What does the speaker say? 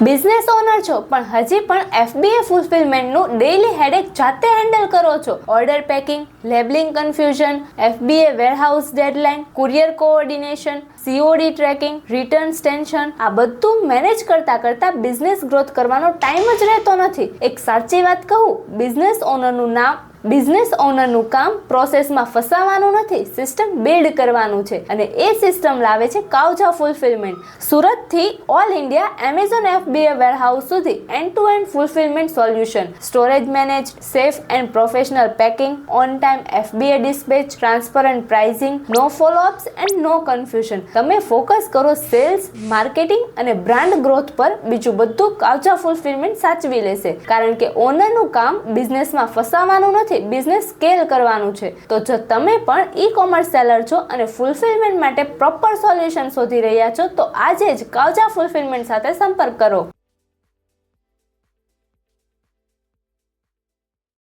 Business owner છો પણ હજી પણ FBA ફૂલફિલમેન્ટનું ડેઇલી હેડેક જાતે હેન્ડલ કરો છો. Order packing, labeling confusion, FBA warehouse deadline, courier coordination, COD tracking, returns tension, આ બધું મેનેજ કરતા બિઝનેસ ગ્રોથ કરવાનો ટાઈમ જ રહેતો નથી. એક સાચી વાત કહું, બિઝનેસ ઓનરનું કામ પ્રોસેસમાં ફસાવાનું નથી, સિસ્ટમ બિલ્ડ કરવાનું છે. અને એ સિસ્ટમ લાવે છે કાવજા ફૂલફિલમેન્ટ. સુરતથી all India Amazon FBA warehouse સુધી end to end fulfilment solution. Storage manage, safe and professional packing, on time FBA dispatch, transparent pricing, no followups and no confusion. તમે focus કરો સેલ્સ, માર્કેટિંગ અને brand growth પર. બીજું બધું કાવજા fulfilment સાચવી લેશે. કારણ કે ઓનરનું કામ બિઝનેસમાં ફસાવાનું નથી, બિઝનેસ સ્કેલ કરવાનું છે. તો જો તમે પણ ઈ-કોમર્સ સેલર છો અને ફૂલફિલમેન્ટ માટે પ્રોપર સોલ્યુશન શોધી રહ્યા છો તો આજે જ કાવજા ફૂલફિલમેન્ટ સાથે સંપર્ક કરો.